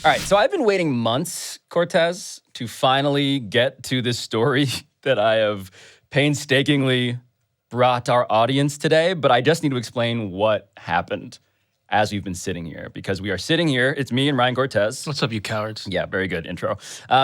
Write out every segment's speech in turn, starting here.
All right, so I've been waiting months, Cortez, to finally get to this story that I have painstakingly brought our audience today, but I just need to explain what happened as we've been sitting here, because we are sitting here. It's me and Ryan Cortez. What's up, you cowards? Yeah, very good intro.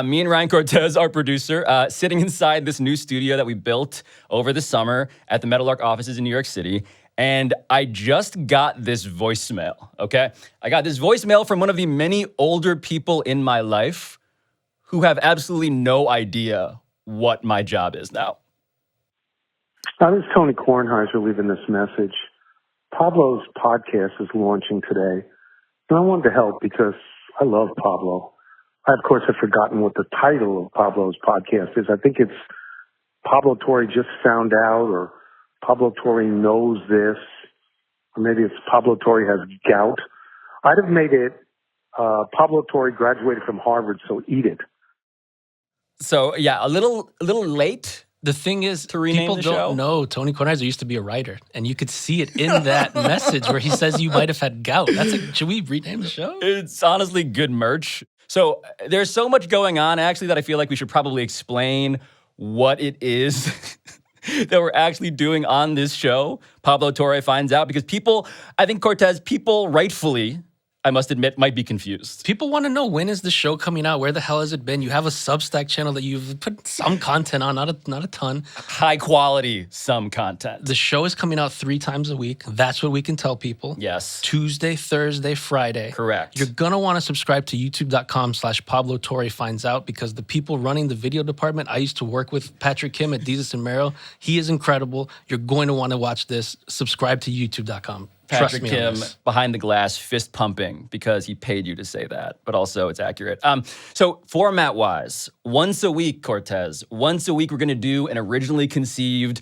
Me and Ryan Cortez, our producer, sitting inside this new studio that we built over the summer at the Meadowlark offices in New York City. And I just got this voicemail, okay? I got this voicemail from one of the many older people in my life who have absolutely no idea what my job is now. This is Tony Kornheiser leaving this message. Pablo's podcast is launching today, and I wanted to help because I love Pablo. I, of course, have forgotten what the title of Pablo's podcast is. I think it's Pablo Torre Just Found Out, or Pablo Torre Knows This, or maybe it's Pablo Torre Has Gout. I'd have made it Pablo Torre graduated from Harvard, so eat it. So, yeah, a little late. The thing is, To rename people the don't show? know Tony Kornheiser used to be a writer, and you could see it in that message where he says you might have had gout. Should we rename the show? It's honestly good merch. So there's so much going on, actually, that I feel like we should probably explain what it is that we're actually doing on this show, Pablo Torre Finds Out, because people, I think, Cortez, people rightfully, I must admit, might be confused. People want to know, when is the show coming out? Where the hell has it been? You have a Substack channel that you've put some content on, not a ton. High quality, some content. The show is coming out 3 times a week. That's what we can tell people. Yes. Tuesday, Thursday, Friday. Correct. You're going to want to subscribe to youtube.com/Pablo Torre Finds Out, because the people running the video department, I used to work with Patrick Kim at Desus and Mero. He is incredible. You're going to want to watch this. Subscribe to youtube.com. Patrick Kim, behind the glass, fist pumping, because he paid you to say that, but also it's accurate. So format-wise, once a week, Cortez, once a week we're going to do an originally conceived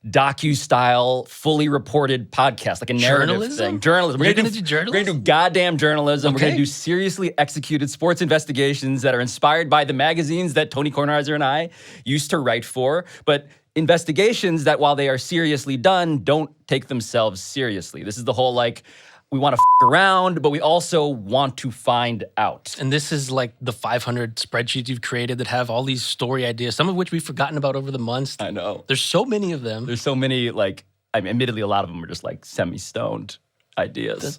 docu-style, fully reported podcast, like a narrative thing. Journalism. We're going to do journalism? We're going to do goddamn journalism. Okay. We're going to do seriously executed sports investigations that are inspired by the magazines that Tony Kornheiser and I used to write for, but investigations that, while they are seriously done, don't take themselves seriously. This is the whole, like, we want to around, but we also want to find out. And this is like the 500 spreadsheets you've created that have all these story ideas, some of which we've forgotten about over the months. I know. There's so many of them. There's so many, like, I mean, admittedly, a lot of them are just, like, semi-stoned ideas.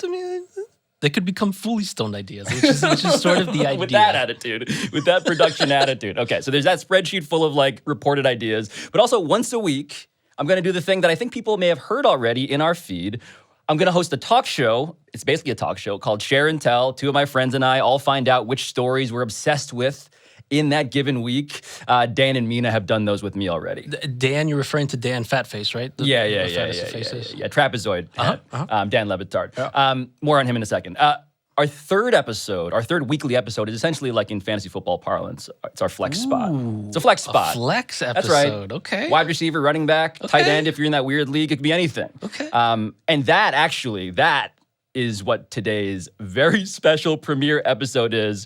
They could become fully stoned ideas, which is sort of the idea. With that attitude, with that production attitude. Okay, so there's that spreadsheet full of, like, reported ideas. But also, once a week, I'm going to do the thing that I think people may have heard already in our feed. I'm going to host a talk show. It's basically a talk show called Share and Tell. 2 of my friends and I all find out which stories we're obsessed with in that given week. Dan and Mina have done those with me already. Dan, you're referring to Dan Fatface, right? Yeah, trapezoid. Dan Le Batard. Yeah. More on him in a second. Our third weekly episode is essentially like in fantasy football parlance. It's our flex spot. It's a flex spot. A flex episode. That's right. Okay. Wide receiver, running back, tight end, if you're in that weird league, it could be anything. Okay. And that is what today's very special premiere episode is,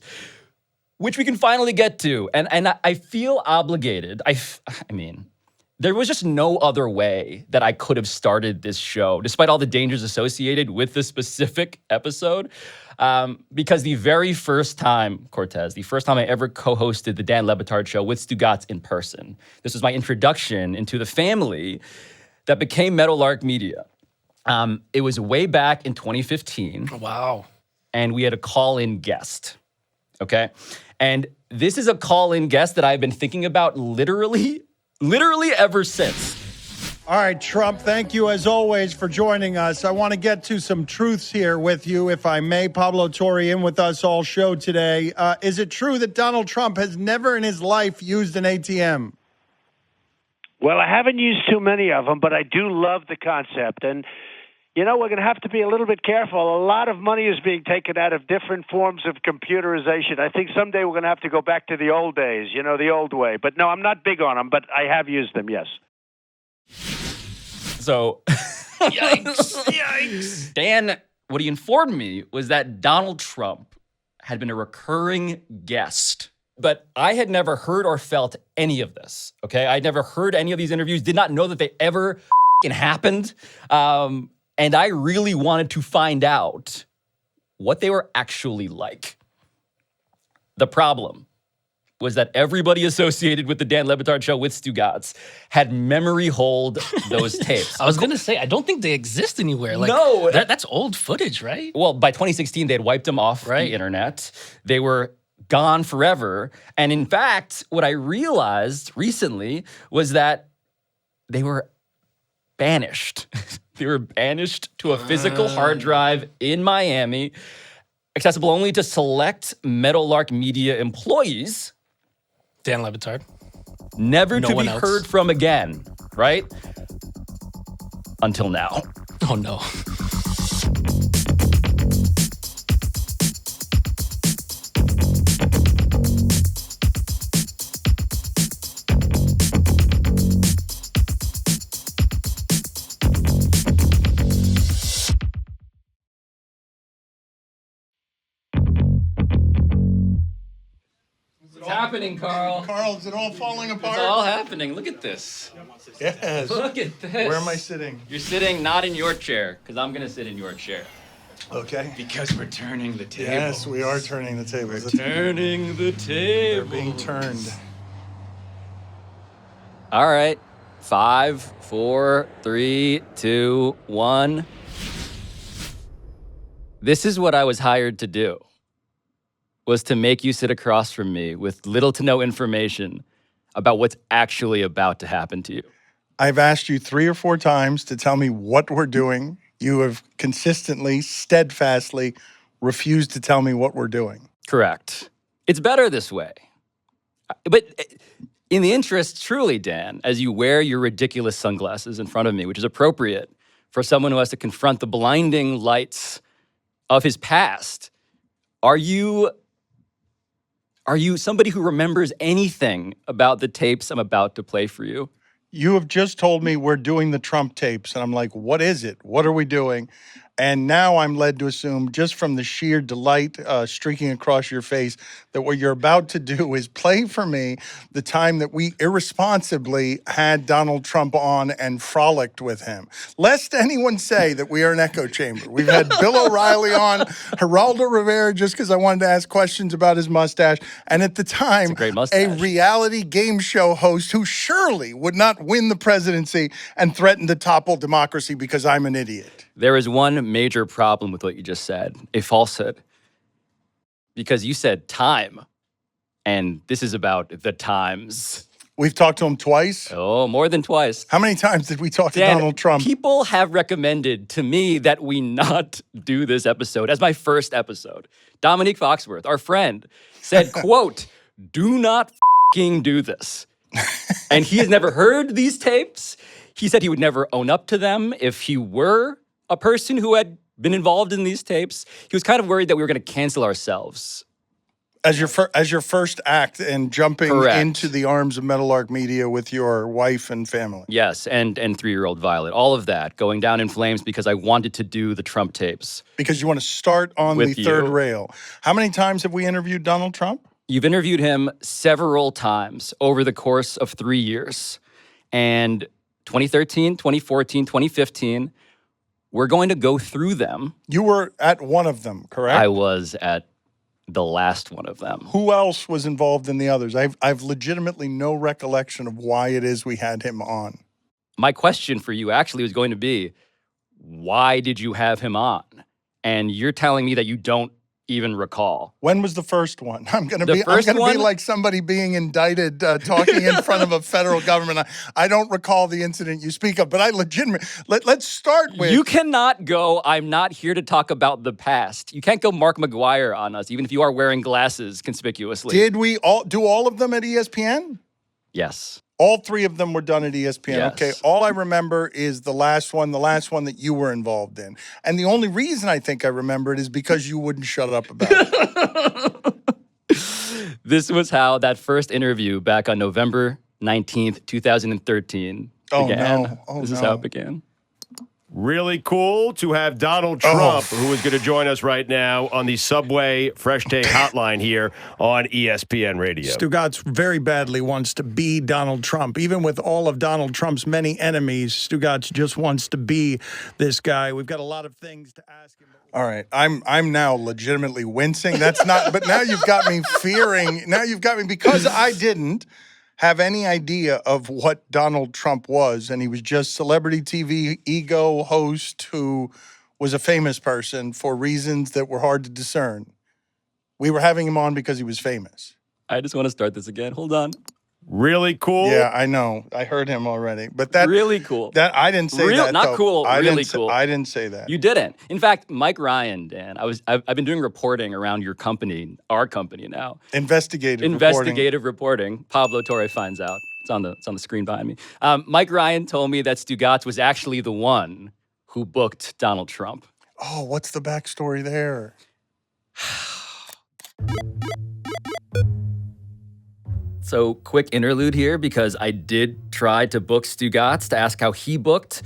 which we can finally get to. And I feel obligated. I mean, there was just no other way that I could have started this show, despite all the dangers associated with this specific episode. Because the very first time, Cortez, the first time I ever co-hosted the Dan Le Batard show with Stugatz in person, this was my introduction into the family that became Meadowlark Media. It was way back in 2015. Wow. And we had a call-in guest, okay? And this is a call-in guest that I've been thinking about literally ever since. All right, Trump, thank you as always for joining us. I want to get to some truths here with you, if I may. Pablo Torre in with us all show today. Is it true that Donald Trump has never in his life used an ATM? Well, I haven't used too many of them, but I do love the concept. And, you know, we're going to have to be a little bit careful. A lot of money is being taken out of different forms of computerization. I think someday we're going to have to go back to the old days, you know, the old way. But no, I'm not big on them, but I have used them, yes. So, yikes. Dan, what he informed me was that Donald Trump had been a recurring guest. But I had never heard or felt any of this, okay? I'd never heard any of these interviews, did not know that they ever happened. And I really wanted to find out what they were actually like. The problem was that everybody associated with the Dan Le Batard show with Stugatz had memory hold those tapes. I was going to say, I don't think they exist anywhere. Like, No. That's old footage, right? Well, by 2016, they had wiped them off Right. the internet. They were gone forever. And in fact, what I realized recently was that they were banished. They were banished to a physical hard drive in Miami, accessible only to select Meadowlark Media employees, Dan Le Batard. never No to one be else. heard from again, right? Until now. Oh, no. It's happening, Carl. Carl, is it all falling apart? It's all happening. Look at this. Yes. Look at this. Where am I sitting? You're sitting not in your chair, because I'm going to sit in your chair. Okay. Because we're turning the table. Yes, we are turning the tables. Turning the They're table. being turned. All right. 5, 4, 3, 2, 1. This is what I was hired to do. Was to make you sit across from me with little to no information about what's actually about to happen to you. I've asked you 3 or 4 times to tell me what we're doing. You have consistently, steadfastly refused to tell me what we're doing. Correct. It's better this way. But in the interest, truly, Dan, as you wear your ridiculous sunglasses in front of me, which is appropriate for someone who has to confront the blinding lights of his past, are you somebody who remembers anything about the tapes I'm about to play for you? You have just told me we're doing the Trump tapes, and I'm like, what is it? What are we doing? And now I'm led to assume, just from the sheer delight streaking across your face, that what you're about to do is play for me the time that we irresponsibly had Donald Trump on and frolicked with him. Lest anyone say that we are an echo chamber. We've had Bill O'Reilly on, Geraldo Rivera, just because I wanted to ask questions about his mustache, and at the time, a great mustache. reality game show host who surely would not win the presidency and threaten to topple democracy because I'm an idiot. There is one major problem with what you just said, a falsehood. Because you said time, and this is about the times. We've talked to him twice. Oh, more than twice. How many times did we talk to Dan, Donald Trump? People have recommended to me that we not do this episode as my first episode. Dominique Foxworth, our friend, said, quote, do not f***ing do this. And he has never heard these tapes. He said he would never own up to them if he were a person who had been involved in these tapes. He was kind of worried that we were going to cancel ourselves. As your first act and jumping Correct. into the arms of Meadowlark Media with your wife and family. Yes, and 3-year-old Violet. All of that going down in flames because I wanted to do the Trump tapes. Because you want to start on With the third you. rail. How many times have we interviewed Donald Trump? You've interviewed him several times over the course of 3 years. And 2013, 2014, 2015, we're going to go through them. You were at one of them, correct? I was at the last one of them. Who else was involved in the others? I've legitimately no recollection of why it is we had him on. My question for you actually was going to be, why did you have him on? And you're telling me that you don't even recall. When was the first one? I'm going to The be first one? like somebody being indicted talking in front of a federal government. I don't recall the incident you speak of, but I legitimately let's start with You cannot go, I'm not here to talk about the past. You can't go Mark McGuire on us, even if you are wearing glasses conspicuously. Did we all do all of them at ESPN? Yes. All 3 of them were done at ESPN. Yes. Okay, all I remember is the last one that you were involved in. And the only reason I think I remember it is because you wouldn't shut up about it. This was how that first interview back on November 19th, 2013 Oh, began. no. Oh, This is no. how it began. Really cool to have Donald Trump, who is going to join us right now on the Subway Fresh Take Hotline here on ESPN Radio. Stugatz very badly wants to be Donald Trump. Even with all of Donald Trump's many enemies, Stugatz just wants to be this guy. We've got a lot of things to ask him. All right, I'm now legitimately wincing. That's not, but now you've got me fearing. Now you've got me, because I didn't have any idea of what Donald Trump was, and he was just celebrity TV ego host who was a famous person for reasons that were hard to discern. We were having him on because he was famous. I just want to start this again. Hold on. Really cool? Yeah, I know. I heard him already. But that really cool. That I didn't say that. Not though. cool. Really cool. Cool. I didn't say that. You didn't. In fact, Mike Ryan, Dan, I've been doing reporting around your company, our company now. Investigative reporting. Pablo Torre Finds Out. It's on the screen behind me. Mike Ryan told me that Stugatz was actually the one who booked Donald Trump. Oh, what's the backstory there? So, quick interlude here, because I did try to book Stugatz to ask how he booked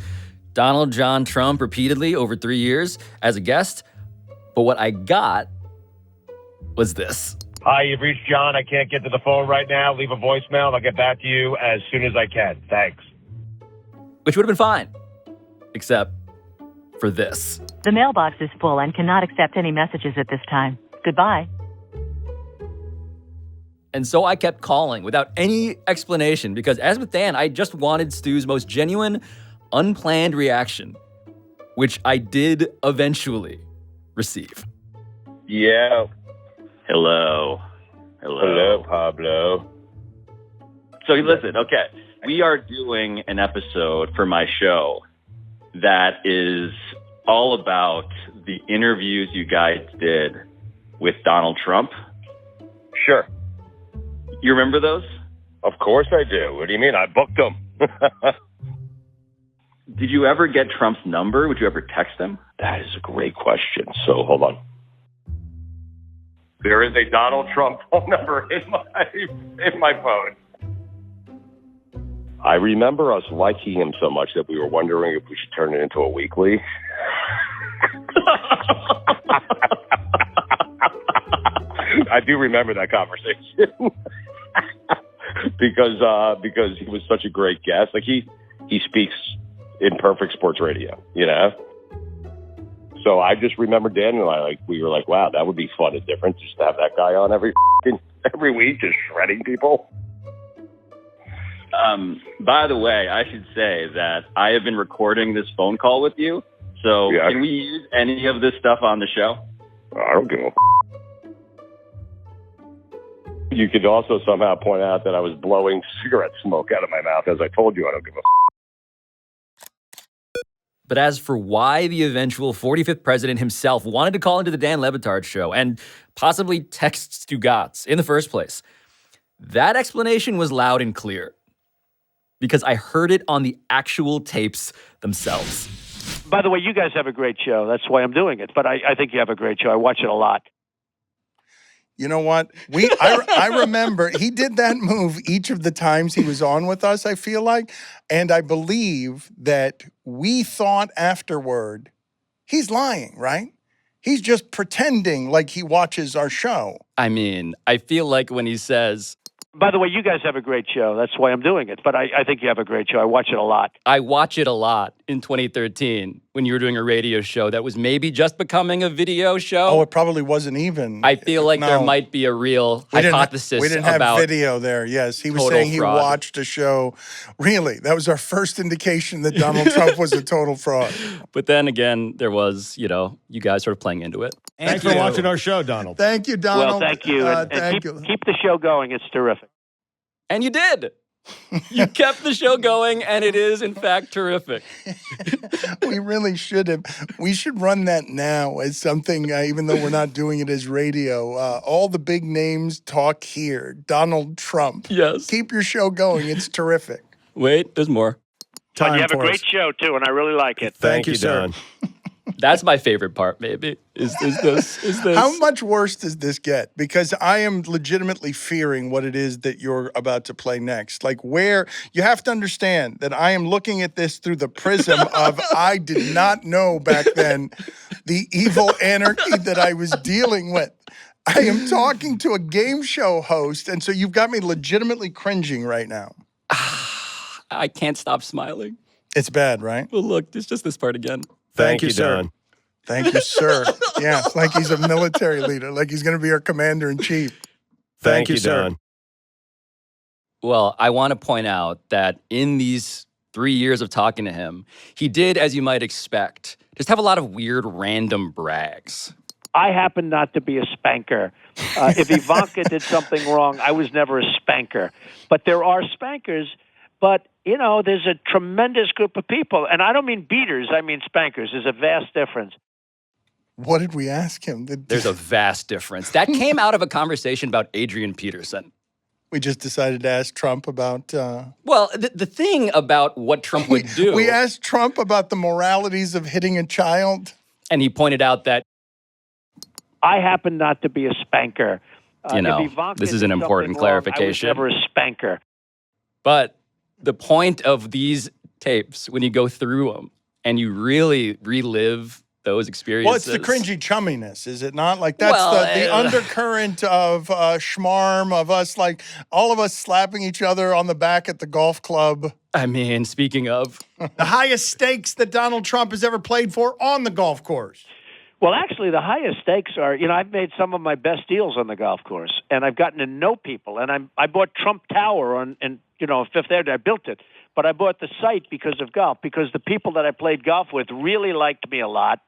Donald John Trump repeatedly over 3 years as a guest. But what I got was this. Hi, you've reached John. I can't get to the phone right now. Leave a voicemail and I'll get back to you as soon as I can. Thanks. Which would have been fine, except for this. The mailbox is full and cannot accept any messages at this time. Goodbye. And so I kept calling without any explanation, because as with Dan, I just wanted Stu's most genuine, unplanned reaction, which I did eventually receive. Yeah. Hello, Pablo. So listen, okay, we are doing an episode for my show that is all about the interviews you guys did with Donald Trump. Sure. You remember those? Of course I do. What do you mean? I booked them. Did you ever get Trump's number? Would you ever text him? That is a great question. So hold on. There is a Donald Trump phone number in my phone. I remember us liking him so much that we were wondering if we should turn it into a weekly. I do remember that conversation because he was such a great guest. Like he speaks in perfect sports radio, you know. So I just remember Dan and I, we were like, wow, that would be fun and different just to have that guy on every week, just shredding people. By the way, I should say that I have been recording this phone call with you. So yeah. Can we use any of this stuff on the show? I don't give a You could also somehow point out that I was blowing cigarette smoke out of my mouth. As I told you, I don't give a But as for why the eventual 45th president himself wanted to call into the Dan Le Batard show and possibly text Stugatz in the first place, that explanation was loud and clear, because I heard it on the actual tapes themselves. By the way, you guys have a great show. That's why I'm doing it. But I think you have a great show. I watch it a lot. You know what? I remember he did that move each of the times he was on with us, I feel like. And I believe that we thought afterward, he's lying, right? He's just pretending like he watches our show. I mean, I feel like when he says, by the way, you guys have a great show. That's why I'm doing it. But I think you have a great show. I watch it a lot. I watch it a lot in 2013 when you were doing a radio show that was maybe just becoming a video show. Oh, it probably wasn't even. I feel like there might be a real hypothesis we didn't have about video there. Yes, he was saying he fraud. watched a show. Really, that was our first indication that Donald Trump was a total fraud. But then again, there was, you guys sort of playing into it. Thanks for watching our show, Donald. Thank you, Donald. Well, thank you. And keep the show going. It's terrific. And you did. You kept the show going, and it is, in fact, terrific. We really should have. We should run that now as something, even though we're not doing it as radio. All the big names talk here. Donald Trump. Yes. Keep your show going. It's terrific. Wait, there's more. But you have a great show, too, and I really like it. Thank you, sir. Don. That's my favorite part, maybe, is this. How much worse does this get? Because I am legitimately fearing what it is that you're about to play next. Like, where you have to understand that I am looking at this through the prism of I did not know back then the evil anarchy that I was dealing with. I am talking to a game show host, and so you've got me legitimately cringing right now. I can't stop smiling. It's bad, right? Well, look, it's just this part again. Thank you, sir. Don. Thank you, sir. Yeah, like he's a military leader, like he's going to be our commander-in-chief. Thank you, Don. Well, I want to point out that in these 3 years of talking to him, he did, as you might expect, just have a lot of weird random brags. I happen not to be a spanker. If Ivanka did something wrong, I was never a spanker. But there are spankers. But, you know, there's a tremendous group of people. And I don't mean beaters, I mean spankers. There's a vast difference. What did we ask him? There's a vast difference. That came out of a conversation about Adrian Peterson. We just decided to ask Trump about... Well, the thing about what Trump would do... We asked Trump about the moralities of hitting a child. And he pointed out that... I happen not to be a spanker. This is an important clarification. I was never a spanker. But the point of these tapes, when you go through them and you really relive those experiences... Well, it's the cringy chumminess, is it not? Like, that's the undercurrent of schmarm, of us, like, all of us slapping each other on the back at the golf club. I mean, speaking of... The highest stakes that Donald Trump has ever played for on the golf course. Well, actually, the highest stakes are, I've made some of my best deals on the golf course, and I've gotten to know people. And I bought Trump Tower on Fifth Avenue. I built it, but I bought the site because of golf, because the people that I played golf with really liked me a lot,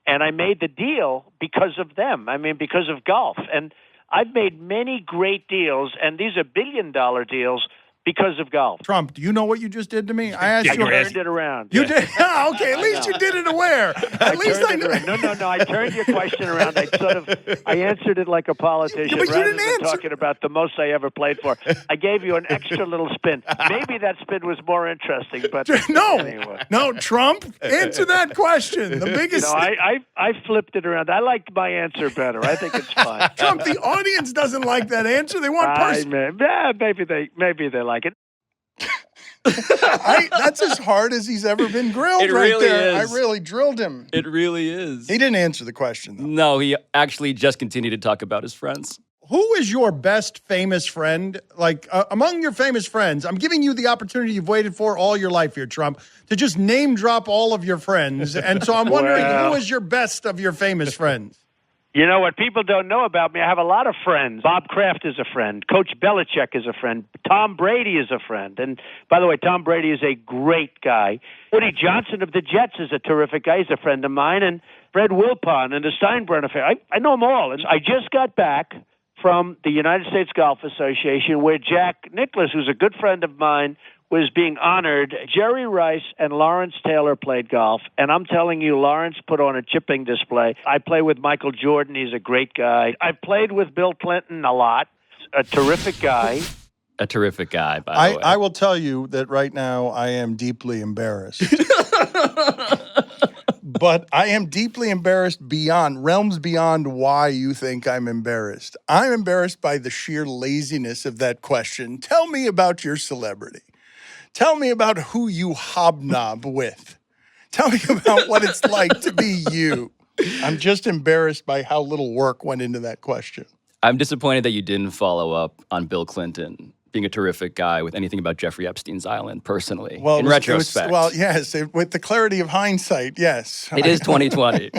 and I made the deal because of them. I mean, because of golf. And I've made many great deals, and these are billion-dollar deals, because of golf. Trump, do you know what you just did to me? I asked you. I turned it around. You did? Okay, at least you did it aware. At least I know. No. I turned your question around. I answered it like a politician rather than talking about the most I ever played for. I gave you an extra little spin. Maybe that spin was more interesting, but anyway. No, Trump, answer that question. The biggest. I flipped it around. I liked my answer better. I think it's fine. Trump, the audience doesn't like that answer. They want personal. Maybe they like it. That's as hard as he's ever been grilled. It right really there. is. I really drilled him. It really is. He didn't answer the question, though. No, he actually just continued to talk about his friends. Who is your best famous friend? Like, among your famous friends, I'm giving you the opportunity you've waited for all your life here, Trump, to just name drop all of your friends. And so I'm wondering, who is your best of your famous friends? You know what people don't know about me? I have a lot of friends. Bob Kraft is a friend. Coach Belichick is a friend. Tom Brady is a friend. And by the way, Tom Brady is a great guy. Woody Johnson of the Jets is a terrific guy. He's a friend of mine. And Fred Wilpon and the Steinbrenner family. I know them all. And I just got back from the United States Golf Association where Jack Nicklaus, who's a good friend of mine, was being honored. Jerry Rice and Lawrence Taylor played golf, and I'm telling you, Lawrence put on a chipping display. I play with Michael Jordan. He's a great guy. I've played with Bill Clinton a lot. A terrific guy. A terrific guy, by the way. I will tell you that right now I am deeply embarrassed. But I am deeply embarrassed realms beyond why you think I'm embarrassed. I'm embarrassed by the sheer laziness of that question. Tell me about your celebrity. Tell me about who you hobnob with. Tell me about what it's like to be you. I'm just embarrassed by how little work went into that question. I'm disappointed that you didn't follow up on Bill Clinton being a terrific guy with anything about Jeffrey Epstein's island, personally, in retrospect. Yes, with the clarity of hindsight, yes. It is 2020.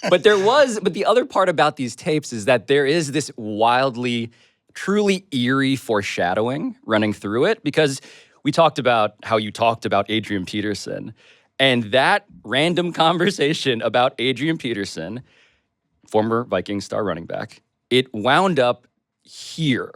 But the other part about these tapes is that there is this wildly, truly eerie foreshadowing running through it, because we talked about how you talked about Adrian Peterson, and that random conversation about Adrian Peterson, former Vikings star running back, it wound up here.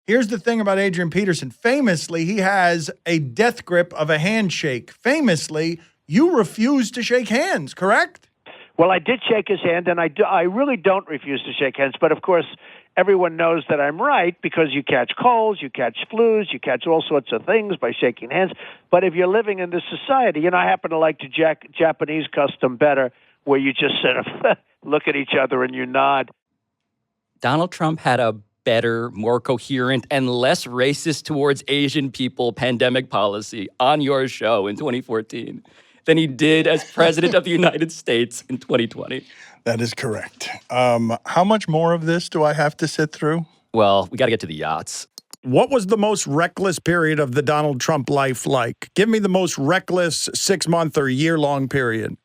Here's the thing about Adrian Peterson. Famously, he has a death grip of a handshake. Famously, you refuse to shake hands, correct? Well, I did shake his hand, and I really don't refuse to shake hands. But, of course, everyone knows that I'm right because you catch colds, you catch flus, you catch all sorts of things by shaking hands. But if you're living in this society, I happen to like the Japanese custom better, where you just sort of look at each other and you nod. Donald Trump had a better, more coherent, and less racist towards Asian people pandemic policy on your show in 2014 than he did as president of the United States in 2020. That is correct. How much more of this do I have to sit through? Well, we got to get to the yachts. What was the most reckless period of the Donald Trump life like? Give me the most reckless 6-month or year-long period.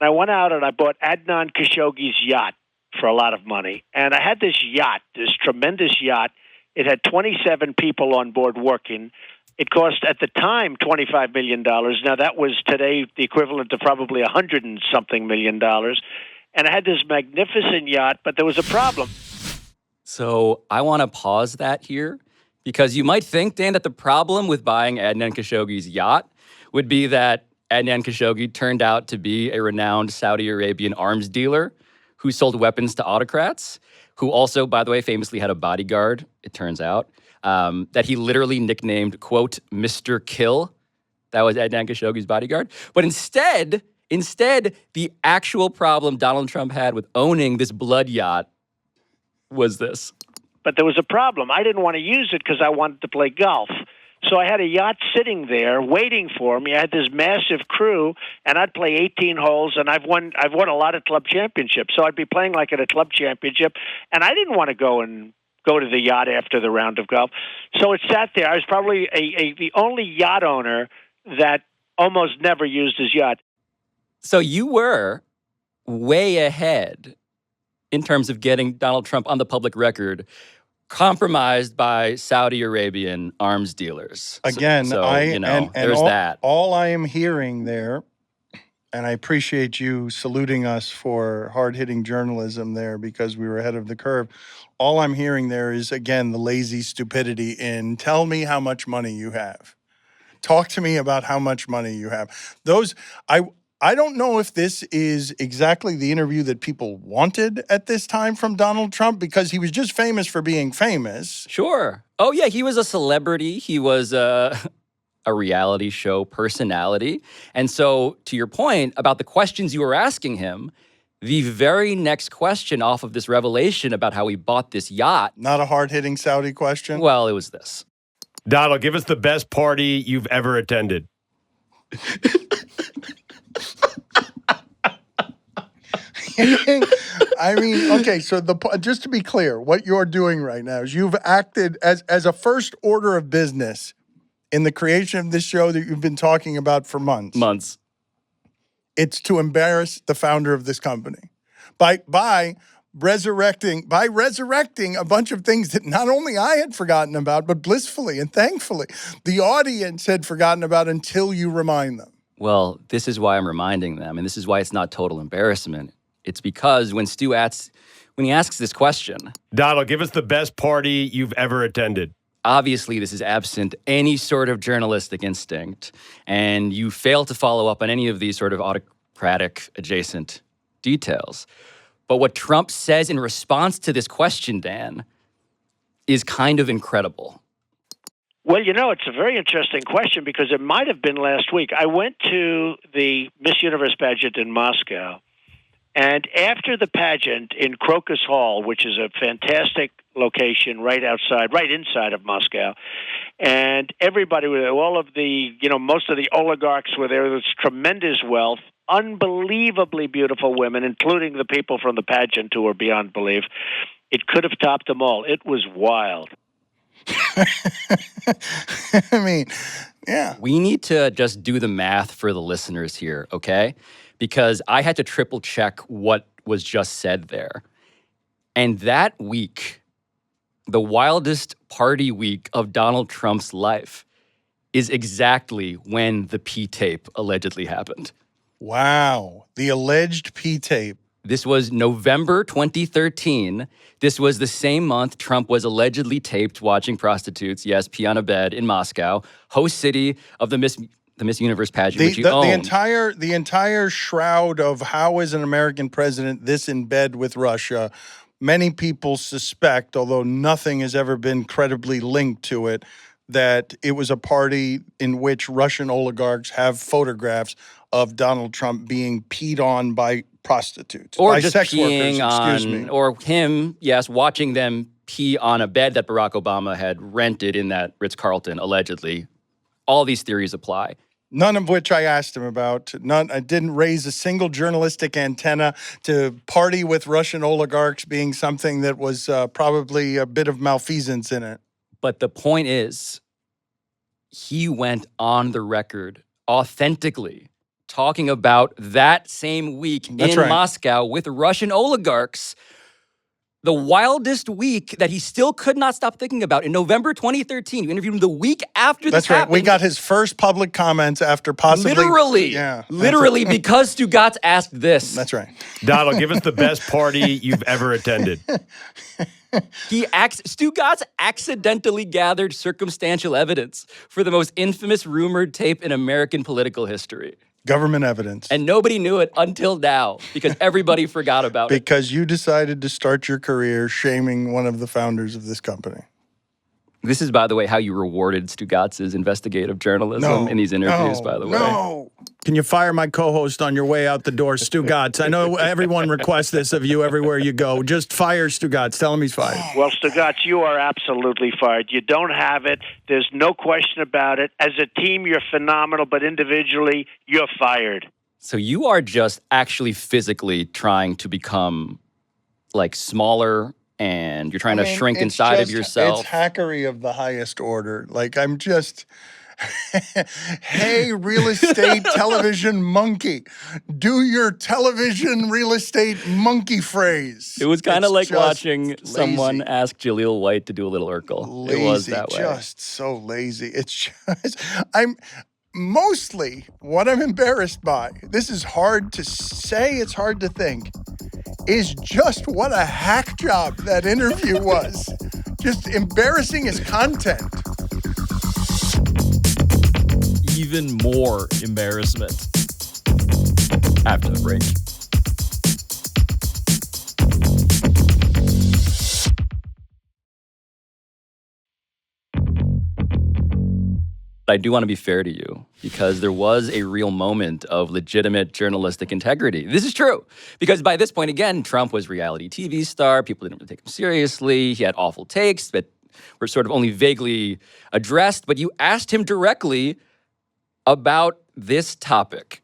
I went out and I bought Adnan Khashoggi's yacht for a lot of money. And I had this yacht, this tremendous yacht. It had 27 people on board working. It cost, at the time, $25 million. Now, that was today the equivalent of probably $100 and something million. And I had this magnificent yacht, but there was a problem. So I want to pause that here because you might think, Dan, that the problem with buying Adnan Khashoggi's yacht would be that Adnan Khashoggi turned out to be a renowned Saudi Arabian arms dealer who sold weapons to autocrats, who also, by the way, famously had a bodyguard, it turns out, that he literally nicknamed, quote, Mr. Kill. That was Adnan Khashoggi's bodyguard. But instead, the actual problem Donald Trump had with owning this blood yacht was this. But there was a problem. I didn't want to use it because I wanted to play golf. So I had a yacht sitting there waiting for me. I had this massive crew, and I'd play 18 holes, and I've won a lot of club championships. So I'd be playing like at a club championship, and I didn't want to go to the yacht after the round of golf. So it sat there. I was probably the only yacht owner that almost never used his yacht. So you were way ahead in terms of getting Donald Trump on the public record, compromised by Saudi Arabian arms dealers. Again, there's that. All I am hearing there, and I appreciate you saluting us for hard-hitting journalism there because we were ahead of the curve. All I'm hearing there is, again, the lazy stupidity in tell me how much money you have. Talk to me about how much money you have. I don't know if this is exactly the interview that people wanted at this time from Donald Trump because he was just famous for being famous. Sure. Oh, yeah, he was a celebrity. He was a reality show personality. And so, to your point about the questions you were asking him, the very next question off of this revelation about how he bought this yacht. Not a hard-hitting Saudi question? Well, it was this. Donald, give us the best party you've ever attended. I mean, okay, so just to be clear, what you're doing right now is you've acted as a first order of business in the creation of this show that you've been talking about for months. It's to embarrass the founder of this company by resurrecting a bunch of things that not only I had forgotten about, but blissfully and thankfully the audience had forgotten about until you remind them. Well, this is why I'm reminding them, and this is why it's not total embarrassment. It's because when he asks this question, Donald, give us the best party you've ever attended. Obviously, this is absent any sort of journalistic instinct, and you fail to follow up on any of these sort of autocratic adjacent details. But what Trump says in response to this question, Dan, is kind of incredible. Well, it's a very interesting question because it might have been last week. I went to the Miss Universe pageant in Moscow, and after the pageant in Crocus Hall, which is a fantastic location right inside of Moscow, and everybody, all of the, most of the oligarchs were there. There was tremendous wealth, unbelievably beautiful women, including the people from the pageant who were beyond belief. It could have topped them all. It was wild. I mean, yeah. We need to just do the math for the listeners here, okay? Because I had to triple check what was just said there. And that week, the wildest party week of Donald Trump's life, is exactly when the P-tape allegedly happened. Wow. The alleged P-tape. This was November 2013. This was the same month Trump was allegedly taped watching prostitutes, pee on a bed in Moscow, host city of the Miss Universe pageant, which he owned. The entire shroud of how is an American president this in bed with Russia, many people suspect, although nothing has ever been credibly linked to it, that it was a party in which Russian oligarchs have photographs of Donald Trump being peed on by prostitutes, or by just sex peeing workers, excuse on, me. or him, yes, watching them pee on a bed that Barack Obama had rented in that Ritz-Carlton, allegedly. All these theories apply. None of which I asked him about. None. I didn't raise a single journalistic antenna to party with Russian oligarchs being something that was probably a bit of malfeasance in it. But the point is, he went on the record authentically talking about that same week in Moscow with Russian oligarchs. The wildest week that he still could not stop thinking about. In November 2013, you interviewed him the week after this happened. We got his first public comments after possibly... Literally, because Stugatz asked this. That's right. Donald, give us the best party you've ever attended. Stugatz accidentally gathered circumstantial evidence for the most infamous rumored tape in American political history. Government evidence. And nobody knew it until now because everybody forgot about it. Because you decided to start your career shaming one of the founders of this company. This is, by the way, how you rewarded Stugatz's investigative journalism in these interviews, by the way. No. Can you fire my co-host on your way out the door, Stugatz? I know everyone requests this of you everywhere you go. Just fire Stugatz. Tell him he's fired. Well, Stugatz, you are absolutely fired. You don't have it. There's no question about it. As a team, you're phenomenal, but individually, you're fired. So you are just actually physically trying to become, like, smaller, and you're trying to shrink inside of yourself. It's hackery of the highest order. Like, I'm just... Hey, real estate television monkey, do your television real estate monkey phrase. It was kind of like watching someone ask Jaleel White to do a little Urkel. Lazy, it was that way. Just so lazy. It's just, I'm mostly what I'm embarrassed by. This is hard to say, it's hard to think, is just what a hack job that interview was. Just embarrassing as content. Even more embarrassment after the break. I do want to be fair to you because there was a real moment of legitimate journalistic integrity. This is true because by this point, again, Trump was a reality TV star. People didn't really take him seriously. He had awful takes that were sort of only vaguely addressed. But you asked him directly about this topic.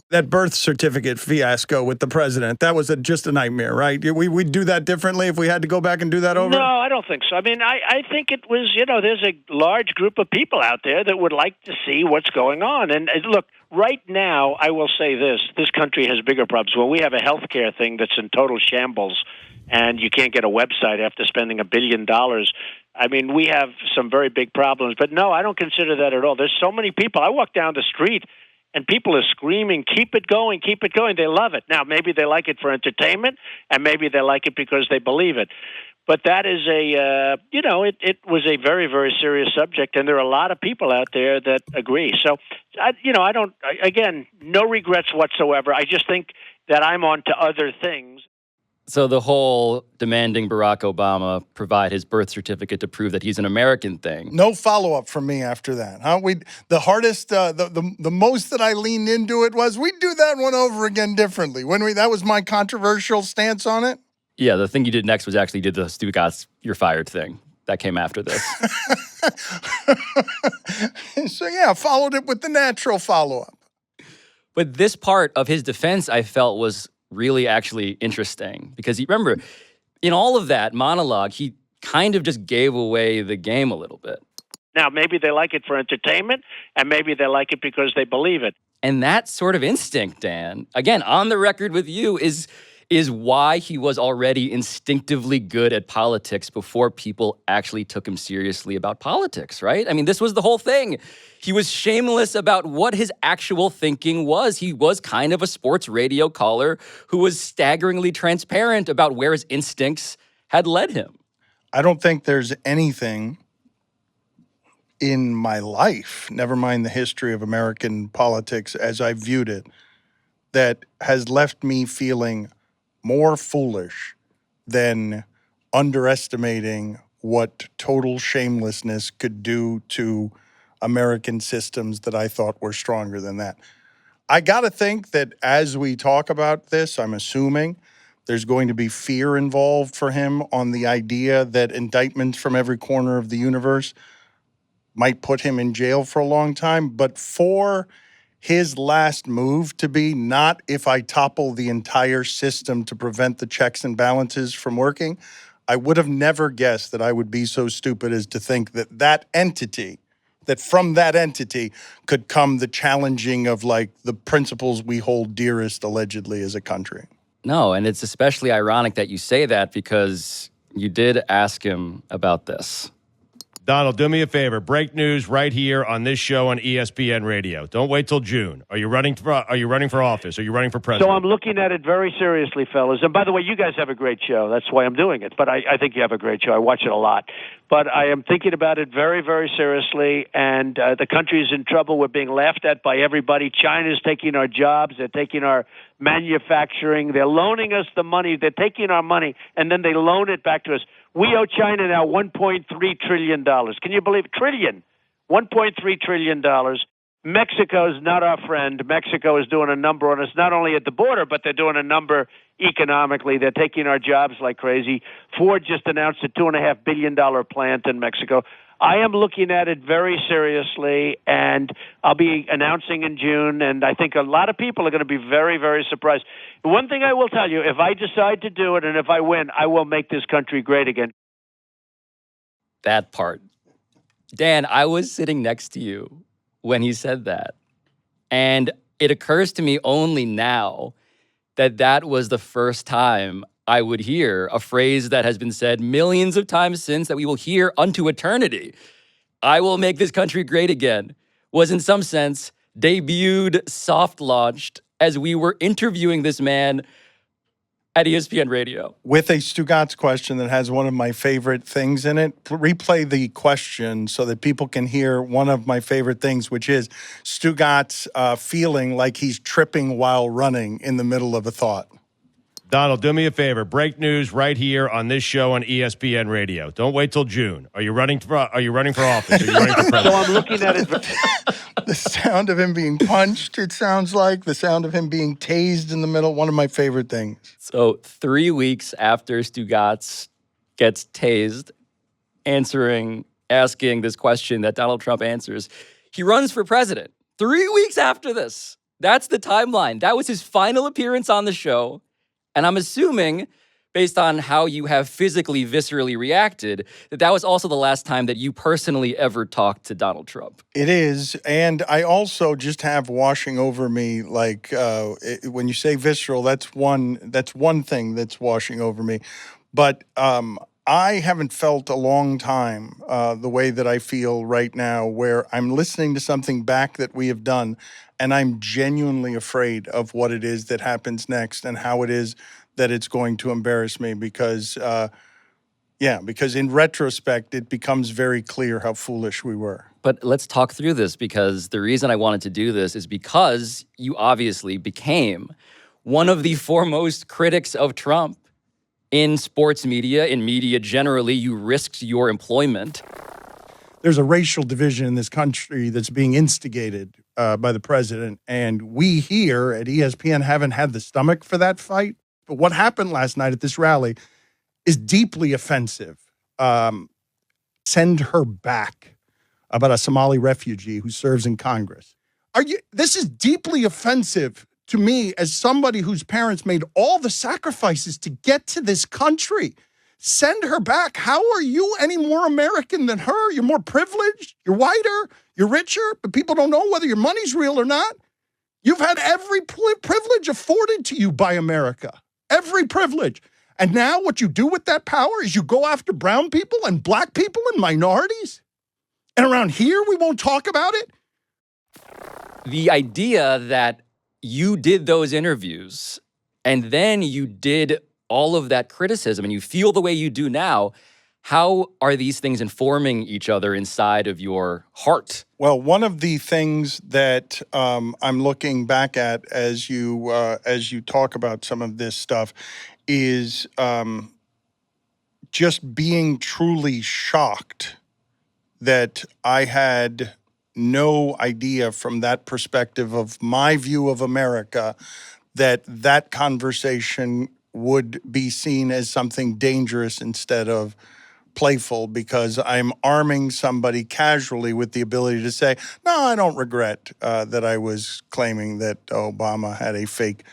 That birth certificate fiasco with the president, that was just a nightmare, right? We'd do that differently if we had to go back and do that over? No, I don't think so. I mean, I think it was, there's a large group of people out there that would like to see what's going on. And look, right now, I will say this country has bigger problems. Well, we have a healthcare thing that's in total shambles, and you can't get a website after spending $1 billion. I mean, we have some very big problems. But no, I don't consider that at all. There's so many people. I walk down the street, and people are screaming, keep it going, keep it going. They love it. Now, maybe they like it for entertainment, and maybe they like it because they believe it. But that is it was a very, very serious subject, and there are a lot of people out there that agree. So, again, no regrets whatsoever. I just think that I'm on to other things. So the whole demanding Barack Obama provide his birth certificate to prove that he's an American thing. No follow-up from me after that. Huh? The hardest, the most that I leaned into it was we'd do that one over again differently. That was my controversial stance on it. Yeah, the thing you did next was actually did the Stugatz, you're fired thing. That came after this. So yeah, followed it with the natural follow-up. But this part of his defense, I felt, was really actually interesting because remember, in all of that monologue, he kind of just gave away the game a little bit. Now, maybe they like it for entertainment, and maybe they like it because they believe it. And that sort of instinct, Dan, again, on the record with you, is why he was already instinctively good at politics before people actually took him seriously about politics, right? I mean, this was the whole thing. He was shameless about what his actual thinking was. He was kind of a sports radio caller who was staggeringly transparent about where his instincts had led him. I don't think there's anything in my life, never mind the history of American politics as I viewed it, that has left me feeling more foolish than underestimating what total shamelessness could do to American systems that I thought were stronger than that. I got to think that as we talk about this, I'm assuming there's going to be fear involved for him on the idea that indictments from every corner of the universe might put him in jail for a long time. But for his last move to be not if I topple the entire system to prevent the checks and balances from working, I would have never guessed that I would be so stupid as to think that that from that entity could come the challenging of like the principles we hold dearest allegedly as a country. No, and it's especially ironic that you say that because you did ask him about this. Donald, do me a favor. Break news right here on this show on ESPN Radio. Don't wait till June. Are you running for office? Are you running for president? So I'm looking at it very seriously, fellas. And by the way, you guys have a great show. That's why I'm doing it. But I think you have a great show. I watch it a lot. But I am thinking about it very, very seriously. And the country is in trouble. We're being laughed at by everybody. China's taking our jobs. They're taking our manufacturing. They're loaning us the money. They're taking our money, and then they loan it back to us. We owe China now $1.3 trillion. Can you believe it? Trillion. $1.3 trillion. Mexico is not our friend. Mexico is doing a number on us, not only at the border, but they're doing a number economically. They're taking our jobs like crazy. Ford just announced a $2.5 billion plant in Mexico. I am looking at it very seriously, and I'll be announcing in June, and I think a lot of people are going to be very, very surprised. One thing I will tell you, if I decide to do it and if I win, I will make this country great again. That part. Dan, I was sitting next to you when he said that, and it occurs to me only now that that was the first time I would hear a phrase that has been said millions of times since, that we will hear unto eternity. I will make this country great again, was in some sense debuted, soft launched as we were interviewing this man at ESPN Radio. With a Stugatz question that has one of my favorite things in it. Replay the question so that people can hear one of my favorite things, which is Stugatz feeling like he's tripping while running in the middle of a thought. Donald, do me a favor. Break news right here on this show on ESPN Radio. Don't wait till June. Are you running for office? Are you running for president? So I'm looking at it. The sound of him being punched, it sounds like. The sound of him being tased in the middle. One of my favorite things. So 3 weeks after Stugatz gets tased, asking this question that Donald Trump answers, he runs for president. 3 weeks after this. That's the timeline. That was his final appearance on the show. And I'm assuming, based on how you have physically, viscerally reacted, that was also the last time that you personally ever talked to Donald Trump. It is. And I also just have washing over me, like, when you say visceral, that's one thing that's washing over me. But I haven't felt a long time the way that I feel right now, where I'm listening to something back that we have done, and I'm genuinely afraid of what it is that happens next and how it is that it's going to embarrass me because in retrospect, it becomes very clear how foolish we were. But let's talk through this, because the reason I wanted to do this is because you obviously became one of the foremost critics of Trump in sports media, in media generally. You risked your employment. There's a racial division in this country that's being instigated by the president, and we here at ESPN haven't had the stomach for that fight. But what happened last night at this rally is deeply offensive. Send her back, about a Somali refugee who serves in Congress. This is deeply offensive to me as somebody whose parents made all the sacrifices to get to this country. Send her back. How are you any more American than her? You're more privileged, you're whiter, you're richer, but people don't know whether your money's real or not. You've had every privilege afforded to you by America, every privilege. And now what you do with that power is you go after brown people and black people and minorities. And around here, we won't talk about it. The idea that you did those interviews and then you did all of that criticism and you feel the way you do now, how are these things informing each other inside of your heart? Well, one of the things that I'm looking back at as you talk about some of this stuff is just being truly shocked that I had no idea from that perspective of my view of America that that conversation would be seen as something dangerous instead of playful, because I'm arming somebody casually with the ability to say, no, I don't regret that I was claiming that Obama had a fake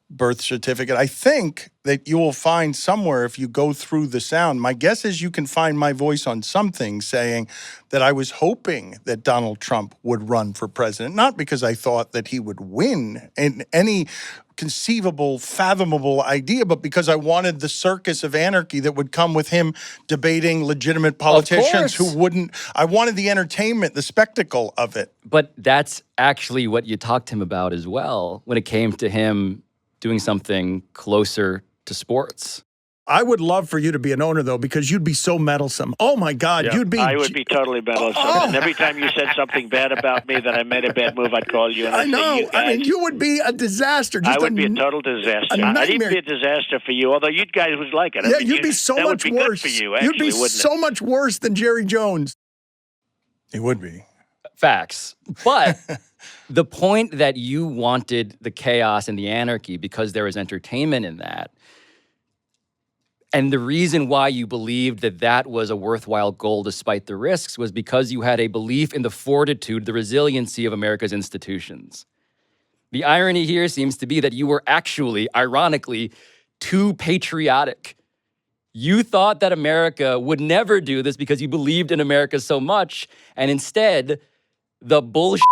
birth certificate. I think that you will find somewhere, if you go through the sound, my guess is you can find my voice on something saying that I was hoping that Donald Trump would run for president, not because I thought that he would win in any conceivable, fathomable idea, but because I wanted the circus of anarchy that would come with him debating legitimate politicians who wouldn't. I wanted the entertainment, the spectacle of it. But that's actually what you talked to him about as well when it came to him doing something closer to sports. I would love for you to be an owner, though, because you'd be so meddlesome. Oh, my God, you'd be... I would be totally meddlesome. And every time you said something bad about me, that I made a bad move, I'd call you. And I'd say, you guys, you would be a disaster. I would be a total disaster. I'd even be a disaster for you, although you guys would like it. Yeah, you'd be so much worse. For you, actually, you'd be so much worse than Jerry Jones. He would be. Facts. But the point that you wanted the chaos and the anarchy because there was entertainment in that, and the reason why you believed that that was a worthwhile goal despite the risks was because you had a belief in the fortitude, the resiliency of America's institutions. The irony here seems to be that you were actually, ironically, too patriotic. You thought that America would never do this because you believed in America so much, and instead, the bullshit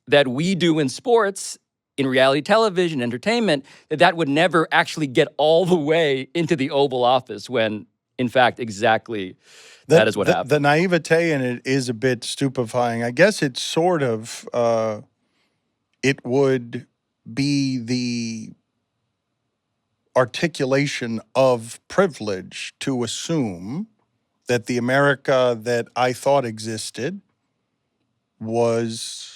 that we do in sports, in reality television, entertainment, that would never actually get all the way into the Oval Office when, in fact, exactly that is what happened. The naivete in it is a bit stupefying. I guess it's sort of, it would be the articulation of privilege to assume that the America that I thought existed was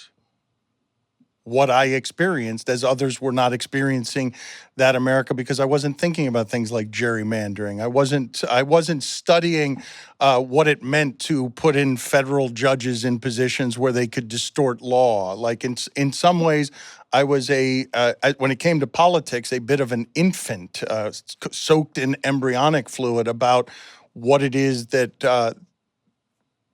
what I experienced, as others were not experiencing that America, because I wasn't thinking about things like gerrymandering. I wasn't studying what it meant to put in federal judges in positions where they could distort law. Like in some ways, I was when it came to politics, a bit of an infant, soaked in embryonic fluid about what it is that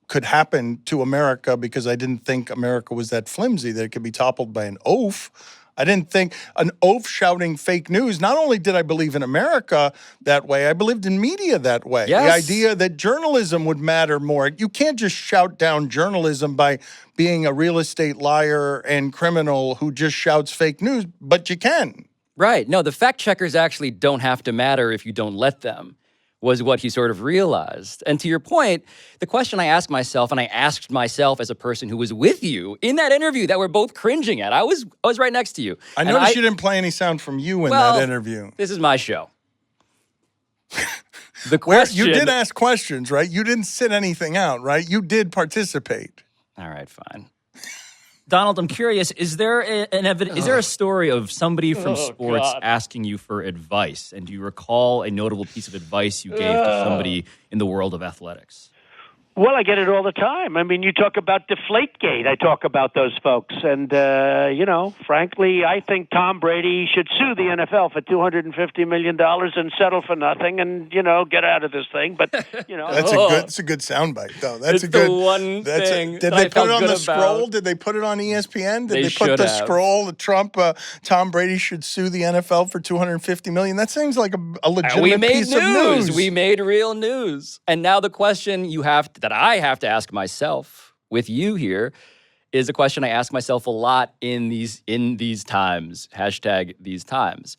could happen to America, because I didn't think America was that flimsy that it could be toppled by an oaf. I didn't think an oaf shouting fake news. Not only did I believe in America that way, I believed in media that way. Yes. The idea that journalism would matter more. You can't just shout down journalism by being a real estate liar and criminal who just shouts fake news, but you can. Right. No, the fact checkers actually don't have to matter if you don't let them, was what he sort of realized. And to your point, the question I asked myself, and I asked myself as a person who was with you in that interview that we're both cringing at. I was right next to you. I noticed you didn't play any sound from you in that interview. This is my show. The question... You did ask questions, right? You didn't sit anything out, right? You did participate. All right, fine. Donald, I'm curious, is there a story of somebody from sports asking you for advice? And do you recall a notable piece of advice you gave to somebody in the world of athletics? Well, I get it all the time. I mean, you talk about Deflategate. I talk about those folks. And, frankly, I think Tom Brady should sue the NFL for $250 million and settle for nothing and, get out of this thing. But, That's a good soundbite, though. That's the one thing Did they put it on the scroll? Did they put it on ESPN? Did they put the scroll, Tom Brady should sue the NFL for $250 million? That seems like a legitimate piece of news. We made real news. And now the question that I have to ask myself with you here is a question I ask myself a lot in these times, hashtag these times.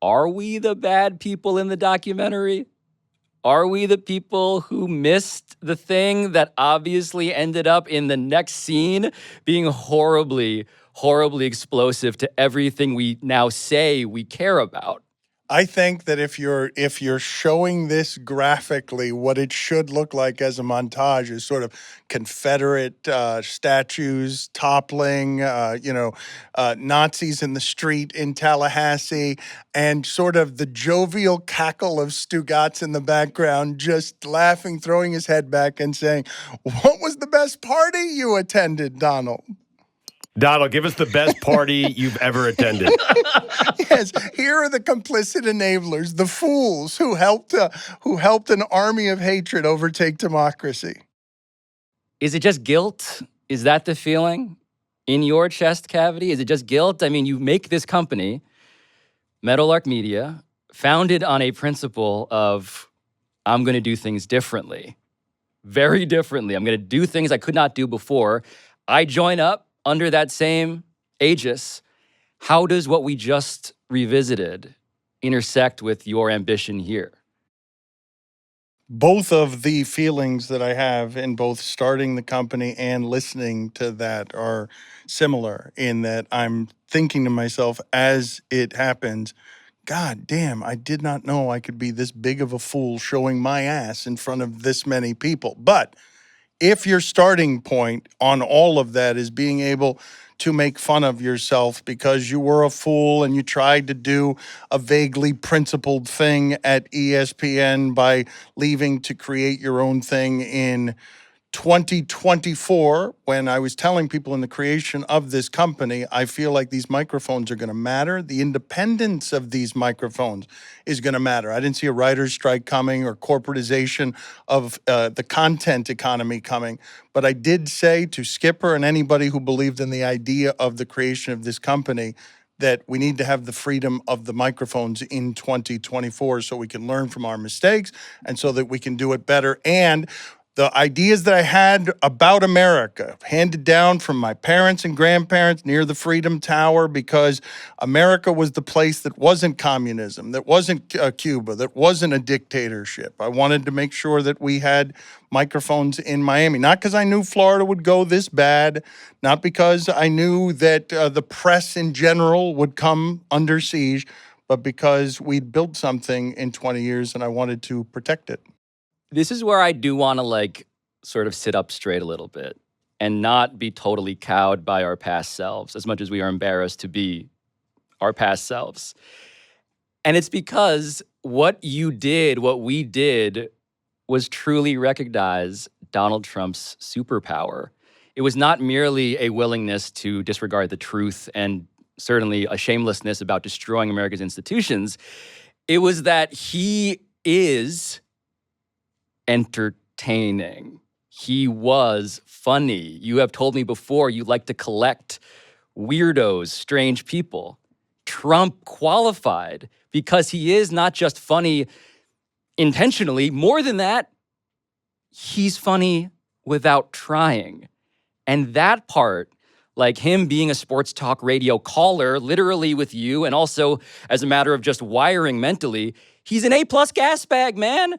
Are we the bad people in the documentary? Are we the people who missed the thing that obviously ended up in the next scene being horribly, horribly explosive to everything we now say we care about? I think that if you're showing this graphically, what it should look like as a montage is sort of Confederate statues toppling, Nazis in the street in Tallahassee, and sort of the jovial cackle of Stugatz in the background, just laughing, throwing his head back, and saying, "What was the best party you attended, Donald?" Donald, give us the best party you've ever attended. Yes, here are the complicit enablers, the fools who helped an army of hatred overtake democracy. Is it just guilt? Is that the feeling in your chest cavity? Is it just guilt? I mean, you make this company, Meadowlark Media, founded on a principle of, I'm going to do things differently, very differently. I'm going to do things I could not do before. I join up under that same aegis. How does what we just revisited intersect with your ambition here? Both of the feelings that I have in both starting the company and listening to that are similar, in that I'm thinking to myself as it happens, God damn, I did not know I could be this big of a fool showing my ass in front of this many people. But if your starting point on all of that is being able to make fun of yourself because you were a fool and you tried to do a vaguely principled thing at ESPN by leaving to create your own thing in 2024, when I was telling people in the creation of this company, I feel like these microphones are going to matter. The independence of these microphones is going to matter. I didn't see a writer's strike coming or corporatization of the content economy coming. But I did say to Skipper and anybody who believed in the idea of the creation of this company that we need to have the freedom of the microphones in 2024 so we can learn from our mistakes and so that we can do it better. And the ideas that I had about America, handed down from my parents and grandparents near the Freedom Tower, because America was the place that wasn't communism, that wasn't Cuba, that wasn't a dictatorship. I wanted to make sure that we had microphones in Miami, not because I knew Florida would go this bad, not because I knew that the press in general would come under siege, but because we'd built something in 20 years and I wanted to protect it. This is where I do want to sort of sit up straight a little bit and not be totally cowed by our past selves as much as we are embarrassed to be our past selves. And it's because what we did was truly recognize Donald Trump's superpower. It was not merely a willingness to disregard the truth and certainly a shamelessness about destroying America's institutions. It was that he is entertaining. He was funny. You have told me before you like to collect weirdos, strange people. Trump qualified because he is not just funny intentionally. More than that, he's funny without trying. And that part, like him being a sports talk radio caller, literally with you, and also as a matter of just wiring mentally, he's an A+ gas bag, man.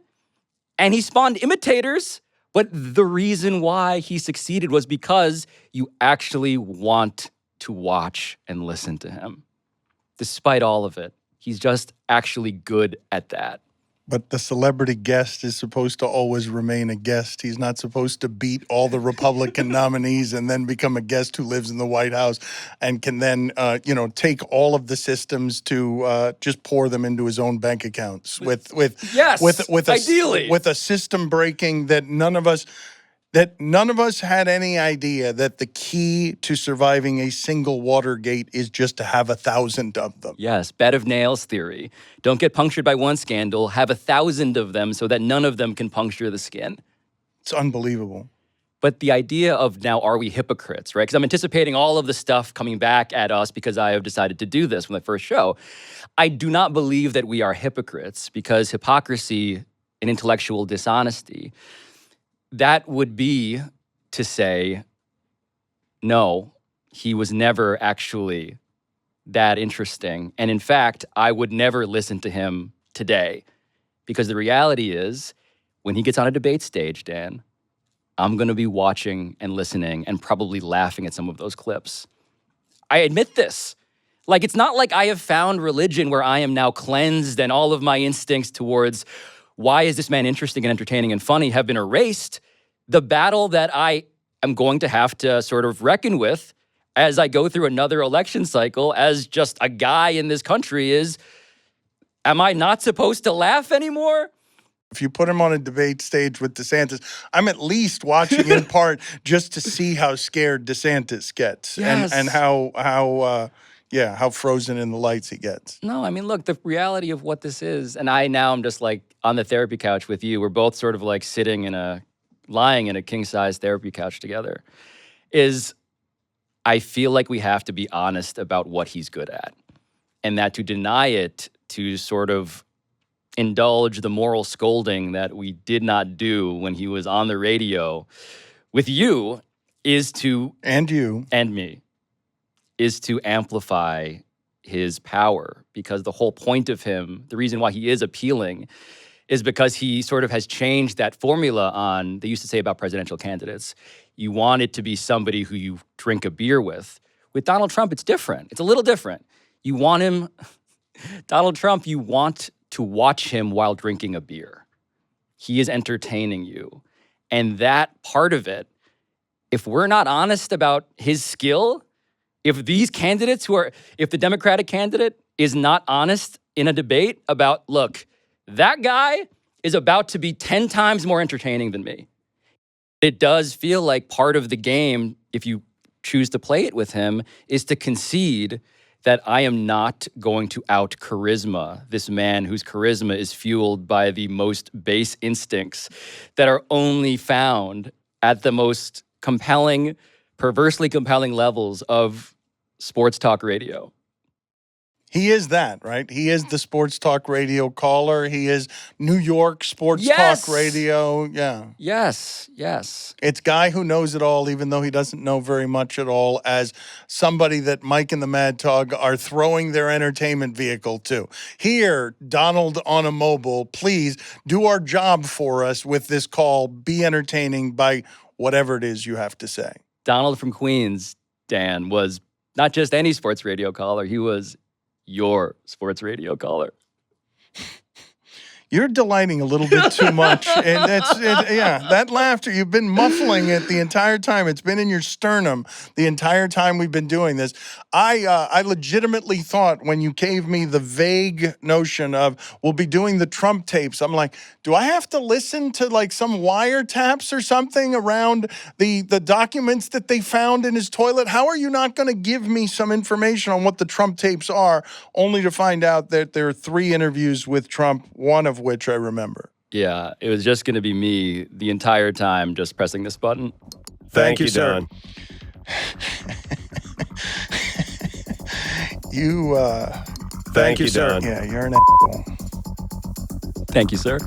And he spawned imitators, but the reason why he succeeded was because you actually want to watch and listen to him. Despite all of it, he's just actually good at that. But the celebrity guest is supposed to always remain a guest. He's not supposed to beat all the Republican nominees and then become a guest who lives in the White House and can then, take all of the systems to just pour them into his own bank accounts with ideally. With a system breaking that none of us had any idea that the key to surviving a single Watergate is just to have 1,000 of them. Yes, bed of nails theory. Don't get punctured by one scandal, have 1,000 of them so that none of them can puncture the skin. It's unbelievable. But the idea of now, are we hypocrites, right? Because I'm anticipating all of the stuff coming back at us because I have decided to do this from the first show. I do not believe that we are hypocrites because hypocrisy and intellectual dishonesty, that would be to say, no, he was never actually that interesting. And in fact, I would never listen to him today. Because the reality is, when he gets on a debate stage, Dan, I'm going to be watching and listening and probably laughing at some of those clips. I admit this. Like, it's not like I have found religion where I am now cleansed and all of my instincts towards why is this man interesting and entertaining and funny have been erased. The battle that I am going to have to sort of reckon with as I go through another election cycle as just a guy in this country is, am I not supposed to laugh anymore? If you put him on a debate stage with DeSantis, I'm at least watching in part just to see how scared DeSantis gets and how frozen in the lights he gets. No, I mean, look, the reality of what this is, and I now am just like on the therapy couch with you. We're both sort of like lying in a king-size therapy couch together, is I feel like we have to be honest about what he's good at. And that to deny it, to sort of indulge the moral scolding that we did not do when he was on the radio with you is to... And you. And me. Is to amplify his power. Because the whole point of him, the reason why he is appealing, is because he sort of has changed that formula on, they used to say about presidential candidates, you want it to be somebody who you drink a beer with. With Donald Trump, it's different. It's a little different. You want him, Donald Trump, you want to watch him while drinking a beer. He is entertaining you. And that part of it, if we're not honest about his skill, if these candidates if the Democratic candidate is not honest in a debate about, look, that guy is about to be 10 times more entertaining than me. It does feel like part of the game, if you choose to play it with him, is to concede that I am not going to out charisma this man whose charisma is fueled by the most base instincts that are only found at the most compelling, perversely compelling levels of sports talk radio. He is that, right? He is the sports talk radio caller. He is New York sports talk radio. Yeah. Yes. It's guy who knows it all, even though he doesn't know very much at all, as somebody that Mike and the Mad Tug are throwing their entertainment vehicle to. Here, Donald on a mobile, please do our job for us with this call. Be entertaining by whatever it is you have to say. Donald from Queens, Dan, was not just any sports radio caller. He was your sports radio caller. You're delighting a little bit too much. And that laughter, you've been muffling it the entire time. It's been in your sternum the entire time we've been doing this. I legitimately thought when you gave me the vague notion of we'll be doing the Trump tapes, I'm like, do I have to listen to like some wiretaps or something around the documents that they found in his toilet? How are you not going to give me some information on what the Trump tapes are, only to find out that there are 3 interviews with Trump, one of which I remember? Yeah, it was just going to be me the entire time just pressing this button. Thank you, Don. Thank you, Don. Yeah, you're an asshole. Thank you, sir.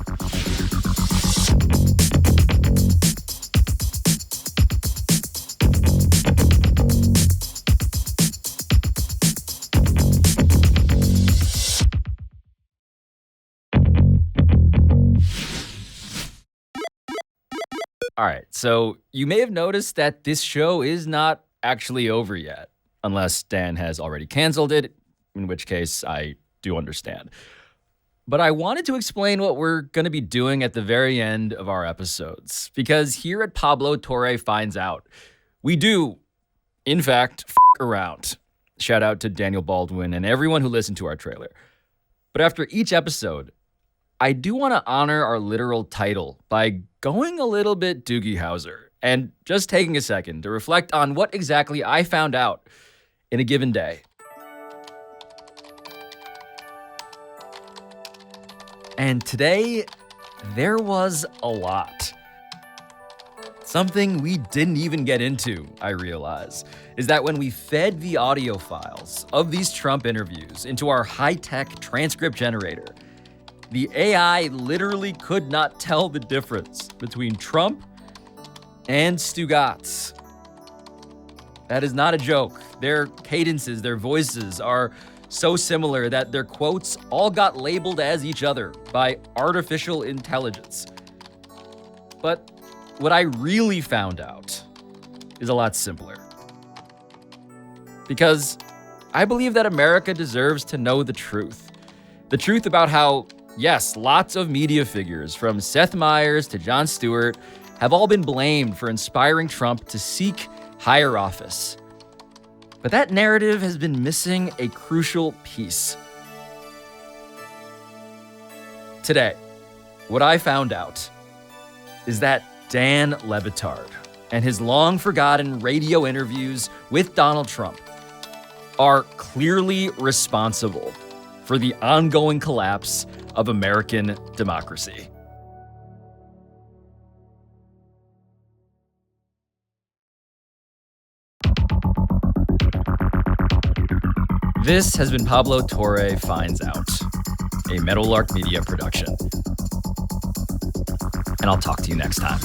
All right, so you may have noticed that this show is not actually over yet, unless Dan has already canceled it, in which case I do understand. But I wanted to explain what we're going to be doing at the very end of our episodes, because here at Pablo Torre Finds Out, we do, in fact, around. Shout out to Daniel Baldwin and everyone who listened to our trailer. But after each episode, I do want to honor our literal title by going a little bit Doogie Howser and just taking a second to reflect on what exactly I found out in a given day. And today, there was a lot. Something we didn't even get into, I realize, is that when we fed the audio files of these Trump interviews into our high-tech transcript generator, the AI literally could not tell the difference between Trump and Stugatz. That is not a joke. Their cadences, their voices are so similar that their quotes all got labeled as each other by artificial intelligence. But what I really found out is a lot simpler. Because I believe that America deserves to know the truth. The truth about how, yes, lots of media figures, from Seth Meyers to Jon Stewart, have all been blamed for inspiring Trump to seek higher office. But that narrative has been missing a crucial piece. Today, what I found out is that Dan Le Batard and his long-forgotten radio interviews with Donald Trump are clearly responsible for the ongoing collapse of American democracy. This has been Pablo Torre Finds Out, a Meadowlark Media production. And I'll talk to you next time.